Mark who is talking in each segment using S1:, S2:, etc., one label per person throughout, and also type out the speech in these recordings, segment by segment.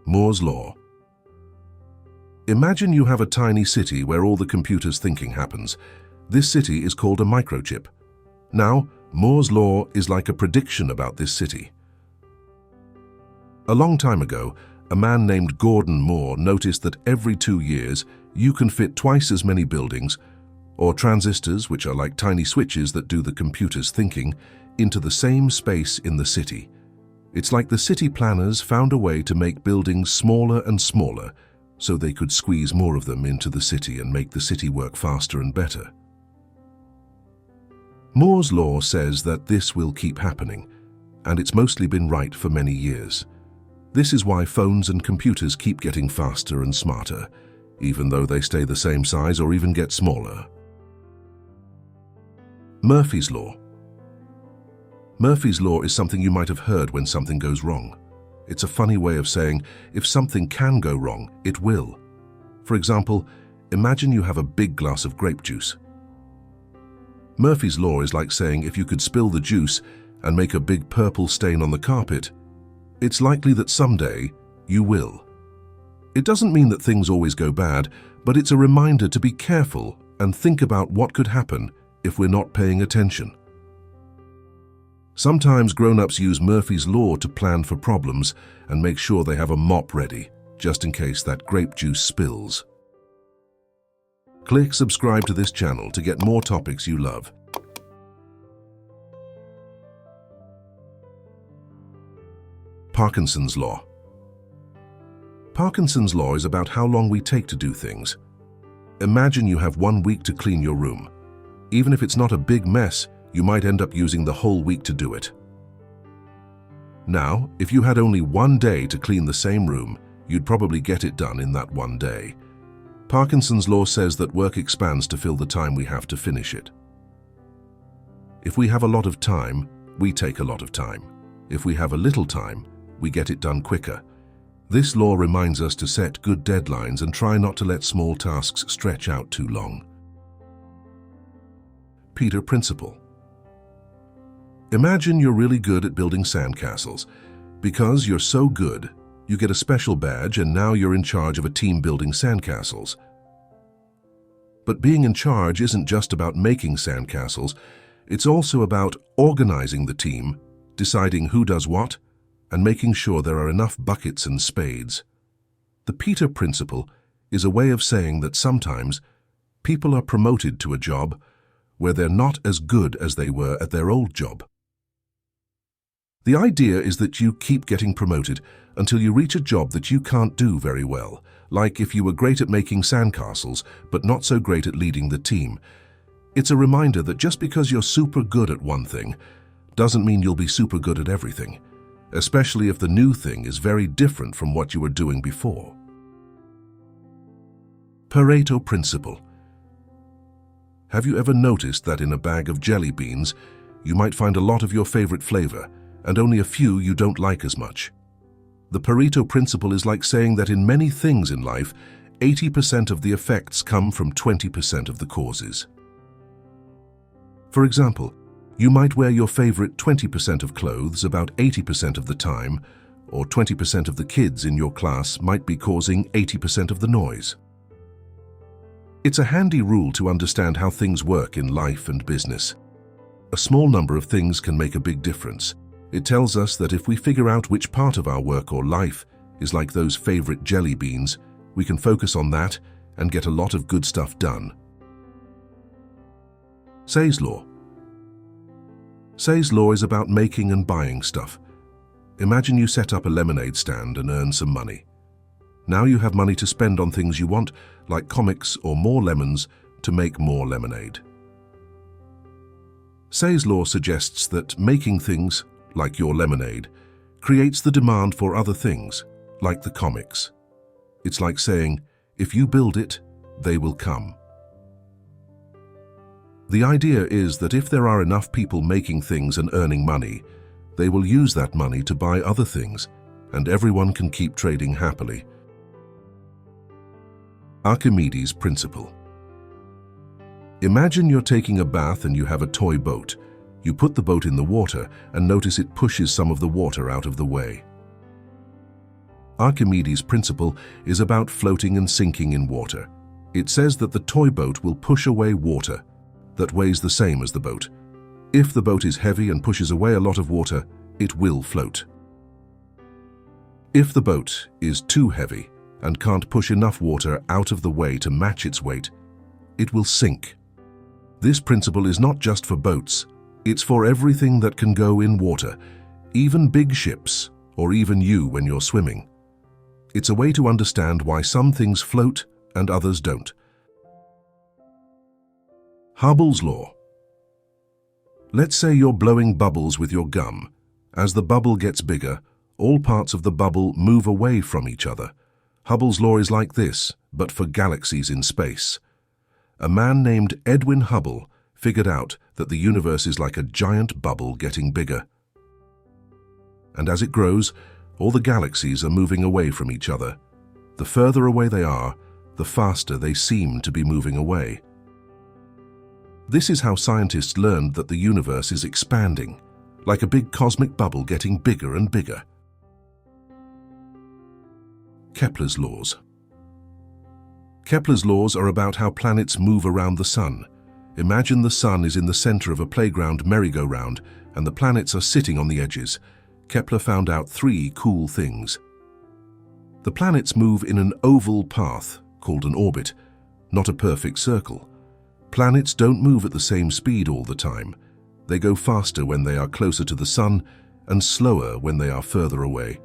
S1: Moore's Law. Imagine you have a tiny city where all the computer's thinking happens. This city is called a microchip. Now, Moore's Law is like a prediction about this city. A long time ago, a man named Gordon Moore noticed that every 2 years you can fit twice as many buildings, or transistors, which are like tiny switches that do the computer's thinking, into the same space in the city. It's like the city planners found a way to make buildings smaller and smaller, so they could squeeze more of them into the city and make the city work faster and better. Moore's Law says that this will keep happening, and it's mostly been right for many years. This is why phones and computers keep getting faster and smarter, even though they stay the same size or even get smaller. Murphy's Law. Murphy's Law is something you might have heard when something goes wrong. It's a funny way of saying, if something can go wrong, it will. For example, imagine you have a big glass of grape juice. Murphy's Law is like saying if you could spill the juice and make a big purple stain on the carpet, it's likely that someday you will. It doesn't mean that things always go bad, but it's a reminder to be careful and think about what could happen if we're not paying attention. Sometimes grown-ups use Murphy's Law to plan for problems and make sure they have a mop ready, just in case that grape juice spills. Click subscribe to this channel to get more topics you love. Parkinson's Law. Parkinson's Law is about how long we take to do things. Imagine you have 1 week to clean your room. Even if it's not a big mess, you might end up using the whole week to do it. Now, if you had only 1 day to clean the same room, you'd probably get it done in that 1 day. Parkinson's Law says that work expands to fill the time we have to finish it. If we have a lot of time, we take a lot of time. If we have a little time, we get it done quicker. This law reminds us to set good deadlines and try not to let small tasks stretch out too long. Pareto Principle. Imagine you're really good at building sandcastles. Because you're so good, you get a special badge and now you're in charge of a team building sandcastles. But being in charge isn't just about making sandcastles, it's also about organizing the team, deciding who does what, and making sure there are enough buckets and spades. The Pareto Principle is a way of saying that sometimes people are promoted to a job where they're not as good as they were at their old job. The idea is that you keep getting promoted until you reach a job that you can't do very well, like if you were great at making sandcastles but not so great at leading the team. It's a reminder that just because you're super good at one thing doesn't mean you'll be super good at everything, especially if the new thing is very different from what you were doing before. Pareto Principle. Have you ever noticed that in a bag of jelly beans, you might find a lot of your favorite flavor and only a few you don't like as much? The Pareto Principle is like saying that in many things in life, 80% of the effects come from 20% of the causes. For example, you might wear your favorite 20% of clothes about 80% of the time, or 20% of the kids in your class might be causing 80% of the noise. It's a handy rule to understand how things work in life and business. A small number of things can make a big difference. It tells us that if we figure out which part of our work or life is like those favorite jelly beans, we can focus on that and get a lot of good stuff done. Say's Law. Say's Law is about making and buying stuff. Imagine you set up a lemonade stand and earn some money. Now you have money to spend on things you want, like comics or more lemons, to make more lemonade. Say's Law suggests that making things, like your lemonade, creates the demand for other things, like the comics. It's like saying, if you build it, they will come. The idea is that if there are enough people making things and earning money, they will use that money to buy other things, and everyone can keep trading happily. Archimedes Principle. Imagine you're taking a bath and you have a toy boat. You put the boat in the water and notice it pushes some of the water out of the way. Archimedes' Principle is about floating and sinking in water. It says that the toy boat will push away water that weighs the same as the boat. If the boat is heavy and pushes away a lot of water, it will float. If the boat is too heavy and can't push enough water out of the way to match its weight, it will sink. This principle is not just for boats, it's for everything that can go in water, even big ships, or even you when you're swimming. It's a way to understand why some things float and others don't. Hubble's law. Let's say you're blowing bubbles with your gum. As the bubble gets bigger, all parts of the bubble move away from each other. Hubble's law is like this, but for galaxies in space. A man named Edwin Hubble figured out that the universe is like a giant bubble getting bigger. And as it grows, all the galaxies are moving away from each other. The further away they are, the faster they seem to be moving away. This is how scientists learned that the universe is expanding, like a big cosmic bubble getting bigger and bigger. Kepler's laws. Kepler's laws are about how planets move around the sun. Imagine the sun is in the center of a playground merry-go-round and the planets are sitting on the edges. Kepler found out 3 cool things. The planets move in an oval path, called an orbit, not a perfect circle. Planets don't move at the same speed all the time. They go faster when they are closer to the sun and slower when they are further away.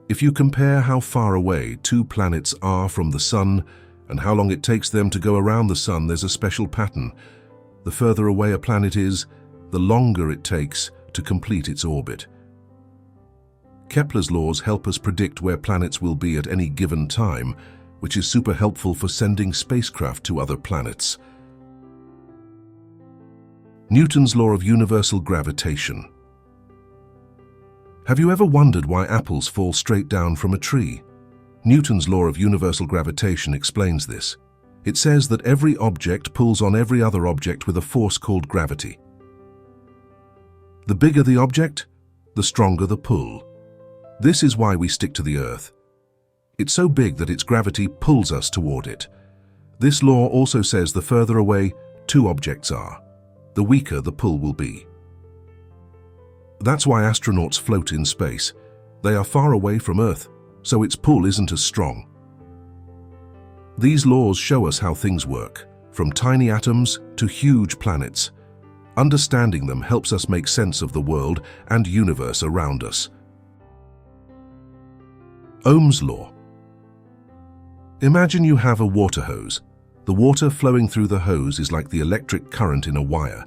S1: If you compare how far away 2 planets are from the sun and how long it takes them to go around the sun, there's a special pattern. The further away a planet is, the longer it takes to complete its orbit. Kepler's laws help us predict where planets will be at any given time, which is super helpful for sending spacecraft to other planets. Newton's law of universal gravitation. Have you ever wondered why apples fall straight down from a tree? Newton's law of universal gravitation explains this. It says that every object pulls on every other object with a force called gravity. The bigger the object, the stronger the pull. This is why we stick to the Earth. It's so big that its gravity pulls us toward it. This law also says the further away 2 objects are, the weaker the pull will be. That's why astronauts float in space. They are far away from Earth, so its pull isn't as strong. These laws show us how things work, from tiny atoms to huge planets. Understanding them helps us make sense of the world and universe around us. Ohm's law. Imagine you have a water hose. The water flowing through the hose is like the electric current in a wire.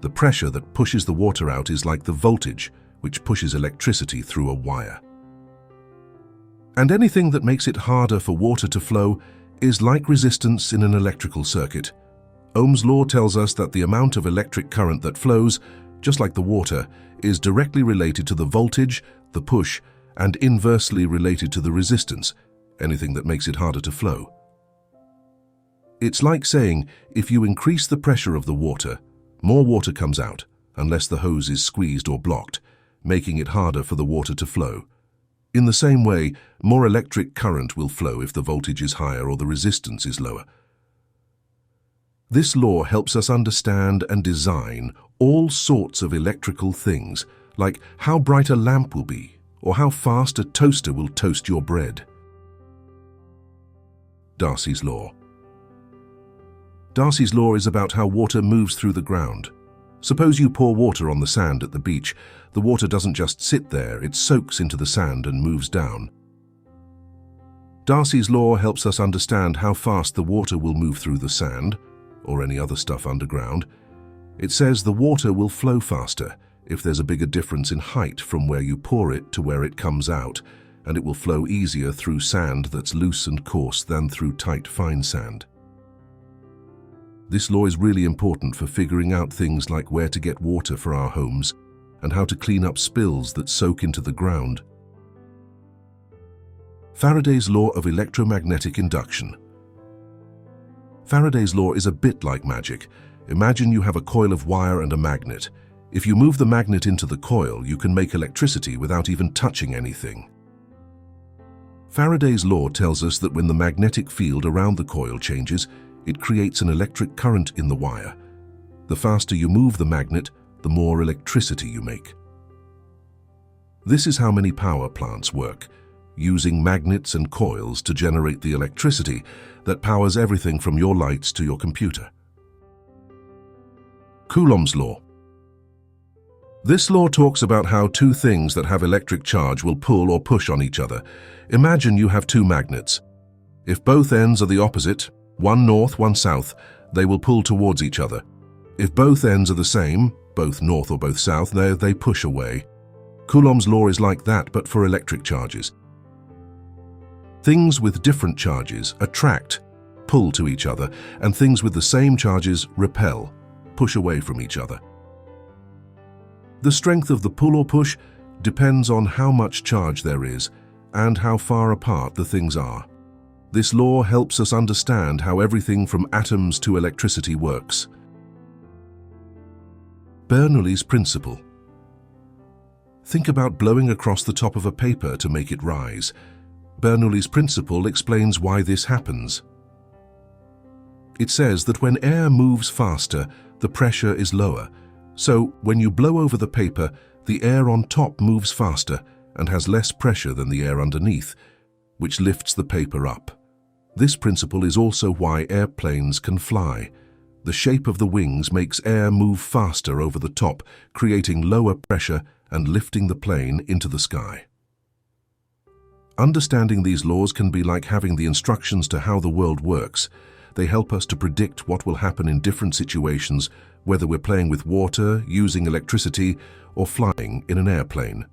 S1: The pressure that pushes the water out is like the voltage, which pushes electricity through a wire. And anything that makes it harder for water to flow is like resistance in an electrical circuit. Ohm's law tells us that the amount of electric current that flows, just like the water, is directly related to the voltage, the push, and inversely related to the resistance, anything that makes it harder to flow. It's like saying, if you increase the pressure of the water, more water comes out, unless the hose is squeezed or blocked, making it harder for the water to flow. In the same way, more electric current will flow if the voltage is higher or the resistance is lower. This law helps us understand and design all sorts of electrical things, like how bright a lamp will be, or how fast a toaster will toast your bread. Darcy's law. Darcy's law is about how water moves through the ground. Suppose you pour water on the sand at the beach. The water doesn't just sit there, it soaks into the sand and moves down. Darcy's law helps us understand how fast the water will move through the sand, or any other stuff underground. It says the water will flow faster if there's a bigger difference in height from where you pour it to where it comes out, and it will flow easier through sand that's loose and coarse than through tight, fine sand. This law is really important for figuring out things like where to get water for our homes and how to clean up spills that soak into the ground. Faraday's law of electromagnetic induction. Faraday's law is a bit like magic. Imagine you have a coil of wire and a magnet. If you move the magnet into the coil, you can make electricity without even touching anything. Faraday's law tells us that when the magnetic field around the coil changes, it creates an electric current in the wire. The faster you move the magnet, the more electricity you make. This is how many power plants work, using magnets and coils to generate the electricity that powers everything from your lights to your computer. Coulomb's law. This law talks about how two things that have electric charge will pull or push on each other. Imagine you have two magnets. If both ends are the opposite, one north, one south, they will pull towards each other. If both ends are the same, both north or both south, they push away. Coulomb's law is like that, but for electric charges. Things with different charges attract, pull to each other, and things with the same charges repel, push away from each other. The strength of the pull or push depends on how much charge there is and how far apart the things are. This law helps us understand how everything from atoms to electricity works. Bernoulli's Principle. Think about blowing across the top of a paper to make it rise. Bernoulli's Principle explains why this happens. It says that when air moves faster, the pressure is lower. So, when you blow over the paper, the air on top moves faster and has less pressure than the air underneath, which lifts the paper up. This principle is also why airplanes can fly. The shape of the wings makes air move faster over the top, creating lower pressure and lifting the plane into the sky. Understanding these laws can be like having the instructions to how the world works. They help us to predict what will happen in different situations, whether we're playing with water, using electricity, or flying in an airplane.